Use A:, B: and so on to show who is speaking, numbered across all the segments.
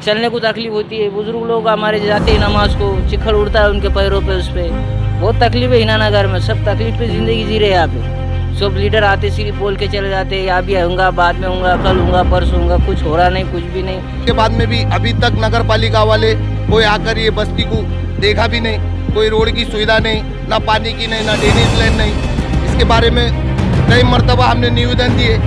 A: चलने को तकलीफ होती है। बुजुर्ग लोग हमारे जाते हैं नमाज को, चिखड़ उड़ता है उनके पैरों पे, उस पर बहुत तकलीफ है। हिनानगर में सब तकलीफ पे ज़िंदगी जी रहे हैं यहाँ पे। सब लीडर आते सिर्फ बोल के चले जाते हैं, यहाँ भी होऊंगा, बाद में होऊंगा, कल होऊंगा, परसों होऊंगा, कुछ हो रहा नहीं, कुछ भी नहीं।
B: के बाद में भी अभी तक नगर पालिका वाले कोई आकर ये बस्ती को देखा भी नहीं। कोई रोड की सुविधा नहीं, ना पानी की नहीं, ना ड्रेनेज लाइन नहीं। इसके बारे में कई मरतबा हमने निवेदन दिए।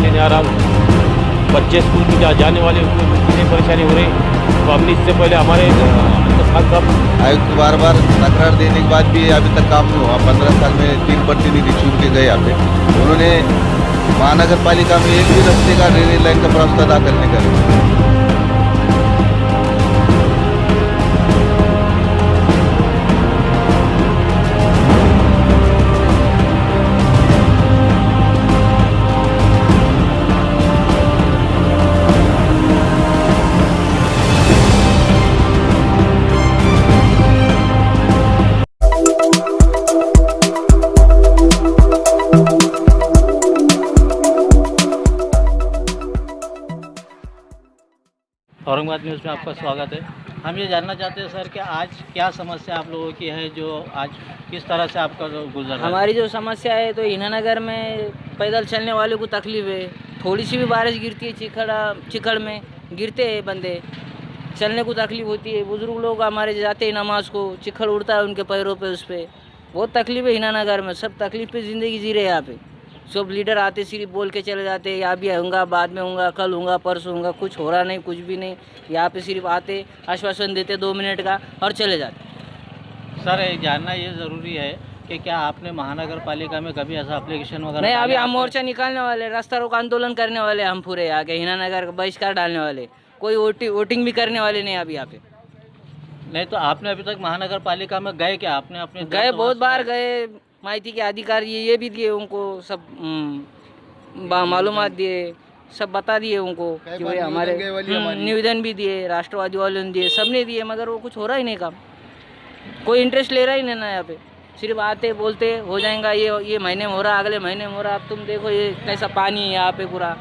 C: नहीं आ रहा, बच्चे स्कूल में जाने वाले उनको कितनी परेशानी हो रही। तो हमने इससे पहले हमारे
B: आयुक्त बार बार तकरार देने के बाद भी अभी तक काम नहीं हुआ। 15 साल में 3 प्रतिनिधि चुन के गए यहाँ पे। उन्होंने महानगर पालिका में एक भी रास्ते का ड्रेनेज लाइन का प्रस्ताव अदा करने का
C: औरंगाबाद न्यूज़ में आपका स्वागत है। हम ये जानना चाहते हैं सर कि आज क्या समस्या आप लोगों की है, जो आज किस तरह से आपका गुजर रहा है?
A: हमारी जो समस्या है तो हिनानगर में पैदल चलने वालों को तकलीफ है। थोड़ी सी भी बारिश गिरती है, चिखड़ में गिरते हैं बंदे, चलने को तकलीफ होती है। बुजुर्ग लोग हमारे जाते हैं नमाज को, चिखड़ उड़ता है उनके पैरों पे, उस पर बहुत तकलीफ है। हिनानगर में सब तकलीफ पे ज़िंदगी जी रहे हैं यहाँ पे। सब लीडर आते सिर्फ बोल के चले जाते हैं, यहाँ भी होऊंगा, बाद में होऊंगा, कल होऊंगा, परसों होऊंगा, कुछ हो रहा नहीं, कुछ भी नहीं। यहाँ पे सिर्फ आते, आश्वासन देते 2 मिनट का और चले जाते।
C: सर ये जानना ये ज़रूरी है कि क्या आपने महानगर पालिका में कभी ऐसा एप्लीकेशन वगैरह?
A: नहीं, अभी हम मोर्चा निकालने वाले, रास्ता रोको आंदोलन करने वाले हम पूरे आके हिनानगर का बहिष्कार डालने वाले। कोई वोटिंग भी करने वाले नहीं अभी यहाँ पे।
C: नहीं तो आपने अभी तक महानगर पालिका में गए क्या? आपने अपने
A: गए, बहुत बार गए। माहिती के अधिकारी ये भी दिए उनको, सब मालूमात दिए, सब बता दिए उनको कि भाई हमारे निवेदन भी दिए, राष्ट्रवादी वालों ने दिए, सबने दिए, मगर वो कुछ हो रहा ही नहीं काम। कोई इंटरेस्ट ले रहा ही नहीं ना यहाँ पे। सिर्फ आते बोलते हो जाएगा, ये महीने में हो रहा, अगले महीने में हो रहा। अब तुम देखो ये कैसा पानी है यहाँ पे, पूरा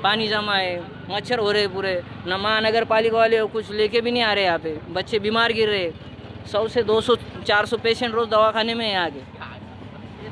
A: पानी जमा है, मच्छर हो रहे पूरे। न महानगर पालिका वाले कुछ लेके भी नहीं आ रहे यहाँ पे। बच्चे बीमार गिर रहे, 100 से 200-400 पेशेंट रोज़ दवाखाने में है आगे।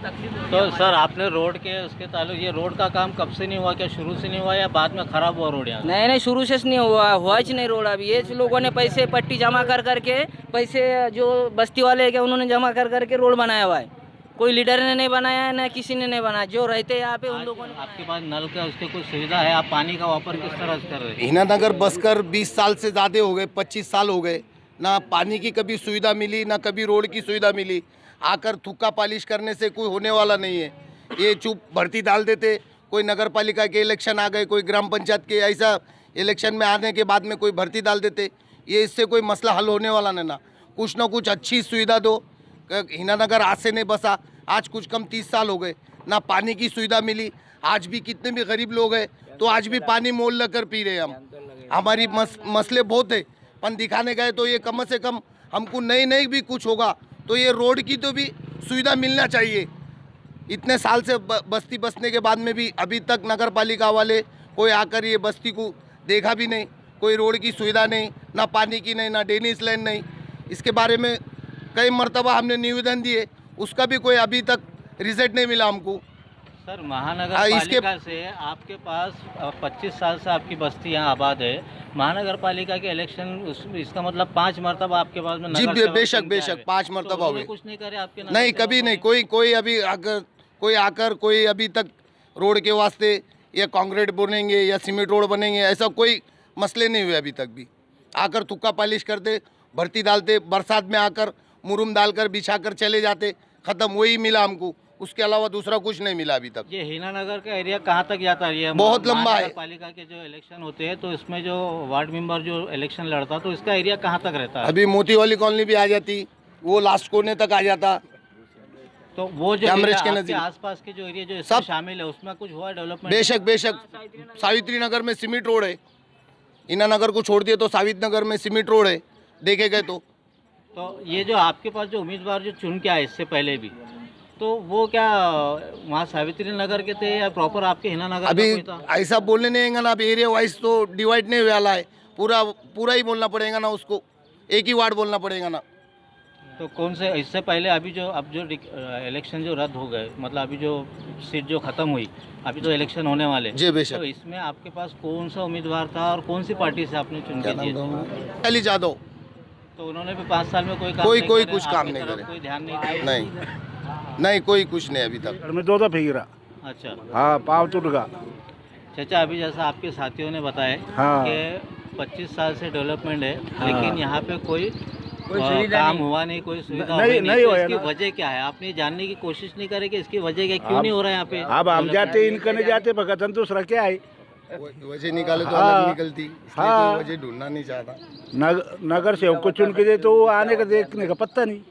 C: तो सर आपने रोड के उसके ताल्लुक, ये रोड का काम कब से नहीं हुआ? क्या शुरू से नहीं हुआ या बाद में खराब हुआ रोड यहाँ?
A: नहीं, शुरू से नहीं हुआ ही नहीं रोड। अभी ये लोगों ने पैसे पट्टी जमा कर करके, पैसे जो बस्ती वाले के उन्होंने जमा कर करके रोड बनाया हुआ है। कोई लीडर ने नहीं बनाया है, ना किसी ने नहीं बनाया, जो रहते हैं यहाँ पे उन लोगों ने।
C: आपके पास नल का उसके कुछ सुविधा है? आप पानी का वापर किस तरह से कर रहे हैं?
B: हिनानगर बसकर 20 साल से ज़्यादा हो गए, 25 साल हो गए। ना पानी की कभी सुविधा मिली, ना कभी रोड की सुविधा मिली। आकर थुक्का पालिश करने से कोई होने वाला नहीं है। ये चुप भर्ती डाल देते। कोई नगर पालिका के इलेक्शन आ गए, कोई ग्राम पंचायत के, ऐसा इलेक्शन में आने के बाद में कोई भर्ती डाल देते। ये इससे कोई मसला हल होने वाला नहीं। ना कुछ अच्छी सुविधा दो। हिनानगर आज से नहीं बसा, आज कुछ कम 30 साल हो गए। ना पानी की सुविधा मिली। आज भी कितने भी गरीब लोग हैं तो आज भी पानी मोल लेकर पी रहे हम। हमारी मसले बहुत है, पर दिखाने गए तो ये कम से कम हमको नहीं भी कुछ होगा तो ये रोड की तो भी सुविधा मिलना चाहिए। इतने साल से बस्ती बसने के बाद में भी अभी तक नगर पालिका वाले कोई आकर ये बस्ती को देखा भी नहीं। कोई रोड की सुविधा नहीं, ना पानी की नहीं, ना ड्रेनेज लाइन नहीं। इसके बारे में कई मरतबा हमने निवेदन दिए, उसका भी कोई अभी तक रिजल्ट नहीं मिला हमको।
C: सर महानगर पालिका से आपके पास 25 साल से आपकी बस्ती यहाँ आबाद है। महानगर पालिका के इलेक्शन इसका मतलब 5 मरतबा आपके पास में?
B: जी बेशक 5 मरतबा हो गए।
C: कुछ नहीं करे आपके?
B: नहीं, कभी नहीं। कोई अभी आकर कोई अभी तक रोड के वास्ते या कंक्रीट बनेंगे या सीमेंट रोड बनेंगे, ऐसा कोई मसले नहीं हुए अभी तक भी। आकर थुक्का पालिश करते, भर्ती डालते, बरसात में आकर मुरुम डालकर बिछाकर चले जाते, ख़त्म। वही मिला हमको, उसके अलावा दूसरा कुछ नहीं मिला अभी तक।
C: ये हिनानगर का एरिया कहाँ तक जाता है? ये
B: बहुत लंबा है।
C: पालिका के जो इलेक्शन होते हैं तो इसमें जो वार्ड मेंबर जो इलेक्शन लड़ता तो इसका एरिया कहाँ तक रहता है?
B: अभी मोती वाली कॉलोनी भी आ जाती, वो लास्ट कोने तक आ जाता।
C: तो वो जो
B: कैमरेज
C: area
B: के
C: आपके
B: नजदीक
C: आसपास के जो एरिया जो इसमें
B: सब-
C: शामिल है उसमें कुछ हुआ डेवलपमेंट?
B: बेशक बेशक सावित्री नगर में सीमेंट रोड है, इना नगर को छोड़ दिए तो सावित्री नगर में सीमेंट रोड है, देखे गए
C: तो ये जो आपके पास जो उम्मीदवार जो चुन के आए इससे पहले भी, तो वो क्या वहाँ सावित्री नगर के थे या प्रॉपर आपके हिना नगर
B: अभी
C: का कोई था?
B: ऐसा बोलने नहीं आएगा ना, अब एरिया वाइज तो डिवाइड नहीं वाला है, पूरा पूरा ही बोलना पड़ेगा ना, उसको एक ही वार्ड बोलना पड़ेगा ना।
C: तो कौन से इससे पहले अभी जो इलेक्शन जो रद्द हो गए, मतलब अभी जो सीट जो खत्म हुई, अभी तो इलेक्शन होने वाले,
B: जी बेशक।
C: तो इसमें आपके पास कौन सा उम्मीदवार था और कौन सी पार्टी से आपने चुन के दिए?
B: अली यादव।
C: तो उन्होंने भी 5 साल में कोई काम
B: कोई-
C: नहीं
B: कोई
C: करे,
B: कुछ काम
C: आपकी
B: नहीं
C: तरफ
B: करे।
C: कोई ध्यान नहीं दिया?
B: नहीं नहीं, कोई कुछ नहीं अभी तक।
D: में 2 दफे गिरा।
C: अच्छा
D: हाँ, पाँव टूट गया।
C: चाचा, अभी जैसा आपके साथियों ने बताया
D: हाँ।
C: कि 25 साल से डेवलपमेंट है,
D: हाँ।
C: लेकिन यहाँ पे कोई
A: सुविधा
C: काम
A: नहीं।
C: हुआ नहीं, कोई सुविधा
D: नहीं-
C: हुई
D: नहीं
C: तो
D: हुआ
C: इसकी
D: ना।
C: वजह क्या है? आपने जानने की कोशिश नहीं करे कि इसकी वजह क्या, क्यों
D: अब-
C: नहीं हो रहा है यहाँ पे?
D: अब हम जाते इनका नहीं जाते भगतन दूसरा क्या है।
B: वजह निकाले तो
D: हाँ।
B: अलग निकलती, इसलिए
D: हाँ।
B: कोई वजह ढूंढना नहीं चाहता।
D: नगर सेवक को चुन के दे तो वो आने का देखने का पत्ता नहीं।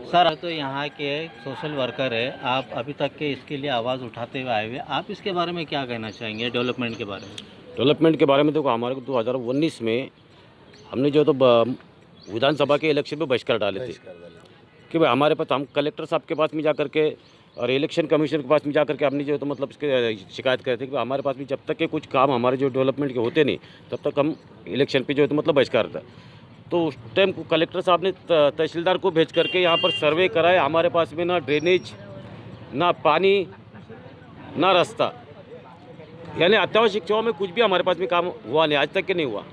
C: सर, तो यहाँ के सोशल वर्कर है, आप अभी तक के इसके लिए आवाज़ उठाते हुए आए हुए, आप इसके बारे में क्या कहना चाहेंगे, डेवलपमेंट के बारे में?
E: डेवलपमेंट के बारे में देखो, हमारे को 2019 में हमने जो तो विधानसभा के इलेक्शन में बहिष्कार डाले थे कि भाई हमारे पास, हम कलेक्टर साहब के पास में जा करके और इलेक्शन कमीशन के पास में जा करके हमने जो तो मतलब इसके शिकायत करे थे कि हमारे पास में जब तक के कुछ काम हमारे जो डेवलपमेंट के होते नहीं तब तक हम इलेक्शन पे जो है तो मतलब बहिष्कार था। तो उस टाइम को कलेक्टर साहब ने तहसीलदार को भेज करके यहाँ पर सर्वे कराया, हमारे पास में ना ड्रेनेज, ना पानी, ना रास्ता, यानी अत्यावश्यक सेवा में कुछ भी हमारे पास में काम हुआ नहीं, आज तक के नहीं हुआ।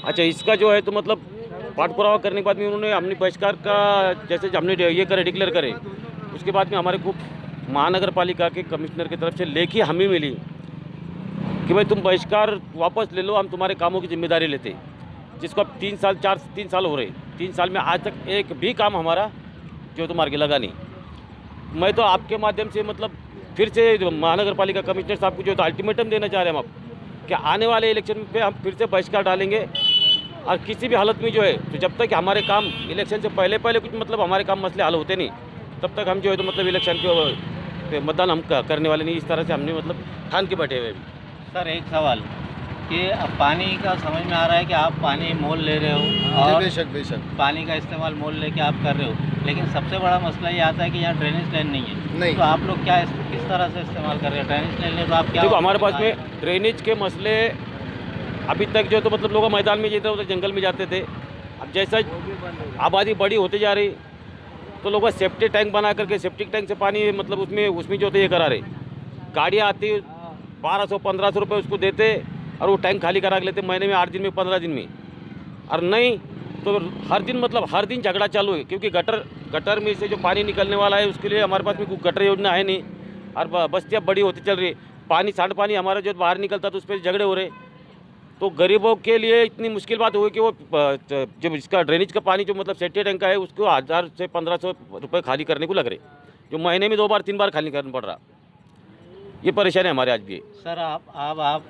E: अच्छा, इसका जो है तो मतलब पाठ पुरावा करने के बाद में उन्होंने हमने बहिष्कार का जैसे हमने ये करे डिक्लेयर करे, उसके बाद में हमारे को महानगर पालिका के कमिश्नर की तरफ से लेखी हमें मिली कि भाई तुम बहिष्कार वापस ले लो, हम तुम्हारे कामों की जिम्मेदारी लेते, जिसको अब 3 साल हो रहे, 3 साल में आज तक एक भी काम हमारा जो तुम्हारे के लगा नहीं। मैं तो आपके माध्यम से मतलब फिर से महानगर पालिका कमिश्नर साहब को जो तो अल्टीमेटम देना चाह रहे हैं हम अब कि आने वाले इलेक्शन पे हम फिर से बहिष्कार डालेंगे और किसी भी हालत में जो है तो जब तक हमारे काम इलेक्शन से पहले कुछ मतलब हमारे काम मसले हल होते नहीं तब तक हम जो है तो मतलब इलेक्शन पे मतदान हम करने वाले नहीं। इस तरह से हमने मतलब ठान के बैठे हुए हैं।
C: सर, एक सवाल कि अब पानी का समझ में आ रहा है कि आप पानी मोल ले रहे हो और
B: बेशक बेशक
C: पानी का इस्तेमाल मोल लेके आप कर रहे हो, लेकिन सबसे बड़ा मसला ये आता है कि यहाँ ड्रेनेज लाइन नहीं है।
B: नहीं।
C: तो आप लोग क्या किस तरह से इस्तेमाल कर रहे हैं? ड्रेनेज लाइन नहीं तो आप क्या?
E: देखो, हमारे पास में ड्रेनेज के मसले अभी तक जो तो मतलब लोग मैदान में इधर उधर जंगल में जाते थे, अब जैसा आबादी बड़ी होती जा रही तो लोग सेफ्टी टैंक बना करके सेफ्टी टैंक से पानी मतलब उसमें जो तो ये करा रहे, गाड़ियाँ आती 1200-1500 रुपये उसको देते और वो टैंक खाली करा के लेते महीने में 8 दिन में 15 दिन में, और नहीं तो हर दिन झगड़ा चालू है क्योंकि गटर में से जो पानी निकलने वाला है उसके लिए हमारे पास में कोई गटर योजना है नहीं और बस्तियाँ बड़ी होती चल रही, पानी सांड पानी हमारा जो बाहर निकलता तो उस पर झगड़े हो रहे। तो गरीबों के लिए इतनी मुश्किल बात हुई कि वो जब इसका ड्रेनेज का पानी जो मतलब सेफ्टी टैंक का है उसको 1000 से 1500 रुपये खाली करने को लग रहे, जो महीने में 2 बार 3 बार खाली करना पड़ रहा। ये परेशानी हमारे आज भी है।
C: सर, आप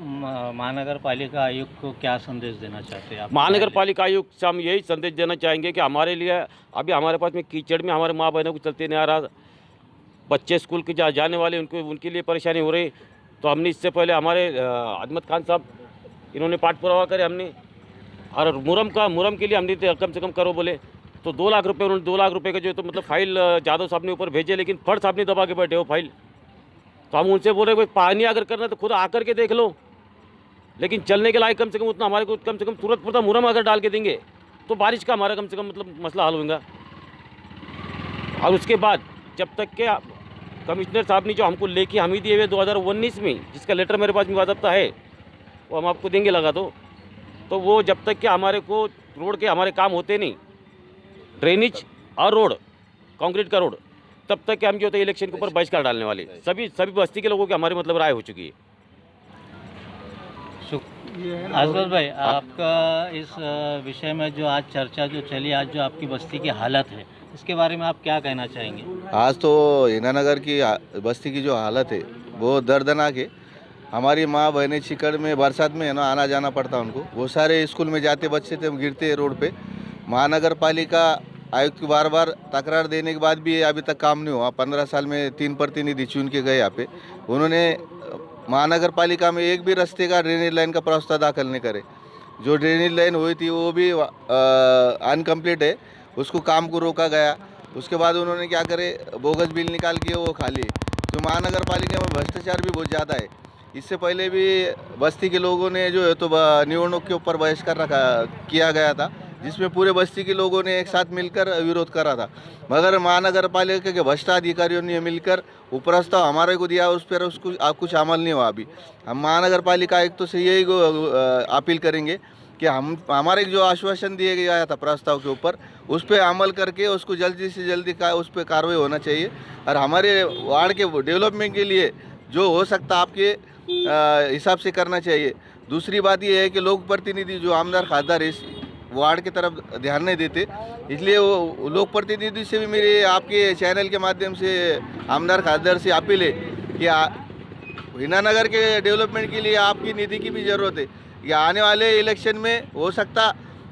C: महानगर पालिका आयुक्त को क्या संदेश देना चाहते हैं? आप
E: महानगर पालिका आयुक्त से हम यही संदेश देना चाहेंगे कि हमारे लिए अभी हमारे पास में कीचड़ में हमारे माँ बहनों को चलते नहीं आ रहा, बच्चे स्कूल के जाने वाले उनके लिए परेशानी हो रही। तो हमने इससे पहले हमारे अहमद खान साहब इन्होंने पाठ पुरावा करे हमने, और मुरम के लिए हमने कम से कम करो बोले तो 2 लाख रुपये, उन्होंने 2 लाख रुपये का जो तो मतलब फाइल जादव साहब ने ऊपर भेजे, लेकिन फर्स्ट साहब ने दबा के बैठे हो फाइल। तो हम उनसे बोले भाई पानी अगर करना तो खुद आकर के देख लो, लेकिन चलने के लायक कम से कम उतना हमारे को कम से कम तुरंत मुरम अगर डाल के देंगे तो बारिश का हमारा कम से कम मतलब मसला हल होगा। और उसके बाद जब तक के कमिश्नर साहब ने जो हमको लेके हम ही दिए हुए 2019 में, जिसका लेटर मेरे पास में वाजबता है, वो हम आपको देंगे लगा दो, तो वो जब तक कि हमारे को रोड के हमारे काम होते नहीं, ड्रेनेज और रोड, कंक्रीट का रोड, तब तक कि हम जो होते इलेक्शन के ऊपर बहिष्कार डालने वाले। सभी बस्ती के लोगों की हमारी मतलब राय हो चुकी है।
C: आसपास भाई, आपका इस विषय में जो आज चर्चा जो चली, आज जो आपकी बस्ती की हालत है, इसके बारे में आप क्या कहना चाहेंगे?
F: आज तो हिनानगर की बस्ती की जो हालत है वो दर्दनाक है। हमारी माँ बहनें चिकड़ में बरसात में है ना आना जाना पड़ता उनको, वो सारे स्कूल में जाते बच्चे थे गिरते रोड पे। महानगर पालिका आयुक्त को बार बार तकरार देने के बाद भी अभी तक काम नहीं हुआ। 15 साल में 3 प्रतिनिधि चुन के गए यहाँ पे। उन्होंने महानगर पालिका में एक भी रास्ते का ड्रेनेज लाइन का प्रस्ताव दाखिल नहीं करे। जो ड्रेनेज लाइन हुई थी वो भी अनकम्प्लीट है, उसको काम को रोका गया। उसके बाद उन्होंने क्या करे, बोगस बिल निकाल के वो खा लिए। तो महानगर पालिका में भ्रष्टाचार भी बहुत ज़्यादा है। इससे पहले भी बस्ती के लोगों ने जो है तो निवडणूक के ऊपर बहिष्कार किया गया था, जिसमें पूरे बस्ती के लोगों ने एक साथ मिलकर विरोध करा था। मगर महानगर पालिका के भ्रष्ट अधिकारियों ने मिलकर वो प्रस्ताव हमारे को दिया, उस पर उसको कुछ अमल नहीं हुआ। अभी हम महानगर पालिका आयुक्त से यही अपील करेंगे कि हमारे जो आश्वासन दिए गया था प्रस्ताव के ऊपर, उस पर अमल करके उसको जल्दी से जल्दी उस पर कार्रवाई होना चाहिए। और हमारे वार्ड के डेवलपमेंट के लिए जो हो सकता आपके हिसाब से करना चाहिए। दूसरी बात यह है कि लोक प्रतिनिधि जो आमदार खासदार इस वार्ड की तरफ ध्यान नहीं देते, इसलिए वो लोक प्रतिनिधि से भी मेरे आपके चैनल के माध्यम से आमदार खासदार से अपील है कि हीनानगर के डेवलपमेंट के लिए आपकी निधि की भी ज़रूरत है। या आने वाले इलेक्शन में हो सकता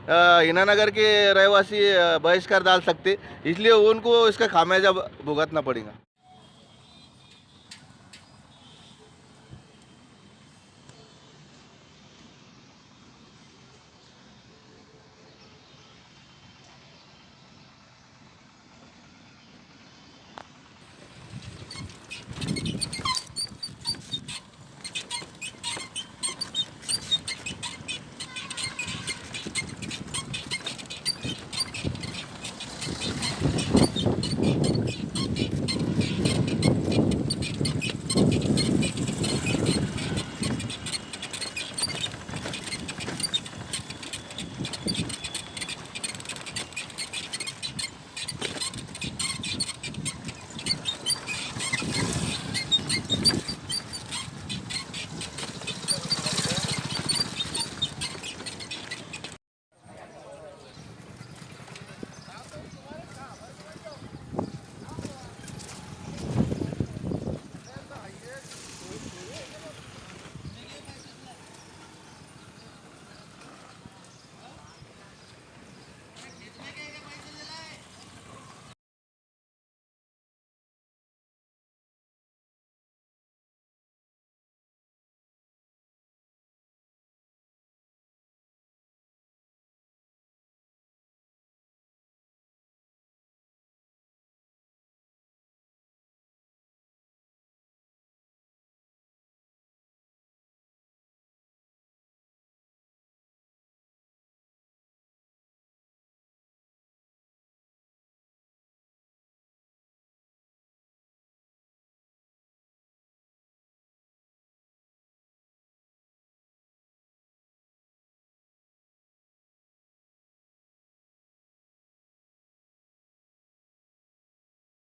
F: हीनानगर के रहवासी बहिष्कार डाल सकते, इसलिए उनको इसका खामियाजा भुगतना पड़ेगा।